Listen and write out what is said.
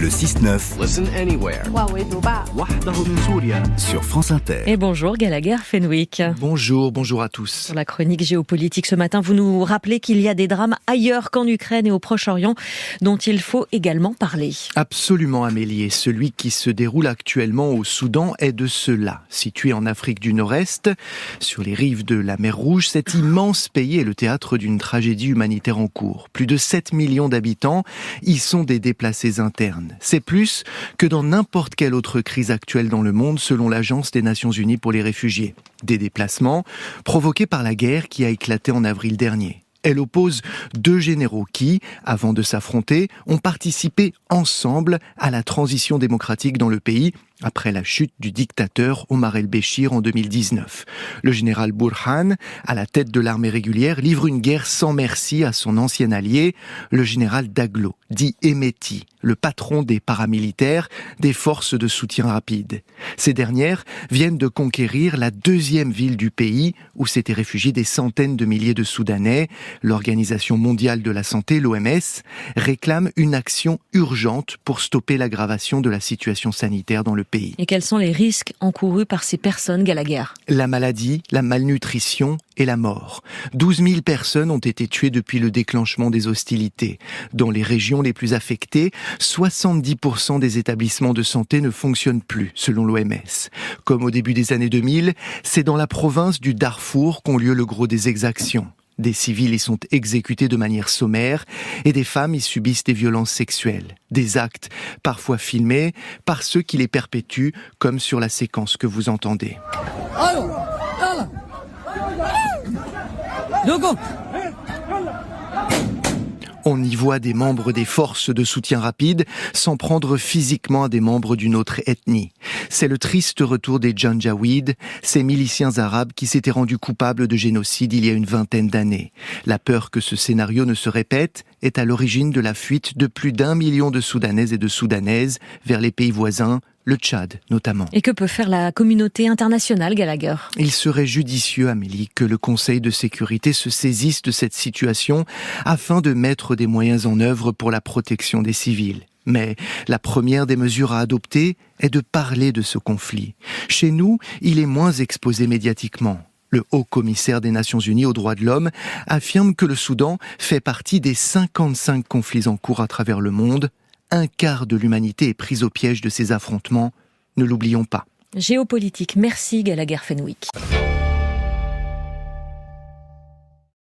Le 6-9 Listen anywhere. sur France Inter. Et bonjour Gallagher Fenwick. Bonjour à tous. Sur la chronique géopolitique ce matin, vous nous rappelez qu'il y a des drames ailleurs qu'en Ukraine et au Proche-Orient dont il faut également parler. Absolument Amélie, et celui qui se déroule actuellement au Soudan est de cela. Situé en Afrique du Nord-Est, sur les rives de la mer Rouge, cet immense pays est le théâtre d'une tragédie humanitaire en cours. Plus de 7 millions d'habitants y sont des déplacés internes. C'est plus que dans n'importe quelle autre crise actuelle dans le monde, selon l'Agence des Nations Unies pour les réfugiés. Des déplacements provoqués par la guerre qui a éclaté en avril dernier. Elle oppose deux généraux qui, avant de s'affronter, ont participé ensemble à la transition démocratique dans le pays après la chute du dictateur Omar el-Béchir en 2019. Le général Burhan, à la tête de l'armée régulière, livre une guerre sans merci à son ancien allié, le général Daglo, dit Hemeti, le patron des paramilitaires des forces de soutien rapide. Ces dernières viennent de conquérir la deuxième ville du pays où s'étaient réfugiés des centaines de milliers de Soudanais. L'Organisation mondiale de la santé, l'OMS, réclame une action urgente pour stopper l'aggravation de la situation sanitaire dans le pays. Et quels sont les risques encourus par ces personnes, Gallagher ? La maladie, la malnutrition et la mort. 12 000 personnes ont été tuées depuis le déclenchement des hostilités. Dans les régions les plus affectées, 70% des établissements de santé ne fonctionnent plus, selon l'OMS. Comme au début des années 2000, c'est dans la province du Darfour qu'ont lieu le gros des exactions. Des civils y sont exécutés de manière sommaire et des femmes y subissent des violences sexuelles. Des actes parfois filmés par ceux qui les perpétuent, comme sur la séquence que vous entendez. On y voit des membres des forces de soutien rapide s'en prendre physiquement à des membres d'une autre ethnie. C'est le triste retour des Janjaweed, ces miliciens arabes qui s'étaient rendus coupables de génocide il y a une vingtaine d'années. La peur que ce scénario ne se répète est à l'origine de la fuite de plus d'1 million de Soudanaises et de Soudanaises vers les pays voisins, le Tchad notamment. Et que peut faire la communauté internationale, Gallagher ? Il serait judicieux, Amélie, que le Conseil de sécurité se saisisse de cette situation afin de mettre des moyens en œuvre pour la protection des civils. Mais la première des mesures à adopter est de parler de ce conflit. Chez nous, il est moins exposé médiatiquement. Le haut-commissaire des Nations Unies aux droits de l'homme affirme que le Soudan fait partie des 55 conflits en cours à travers le monde. Un quart de l'humanité est prise au piège de ces affrontements. Ne l'oublions pas. Géopolitique, merci Gallagher Fenwick.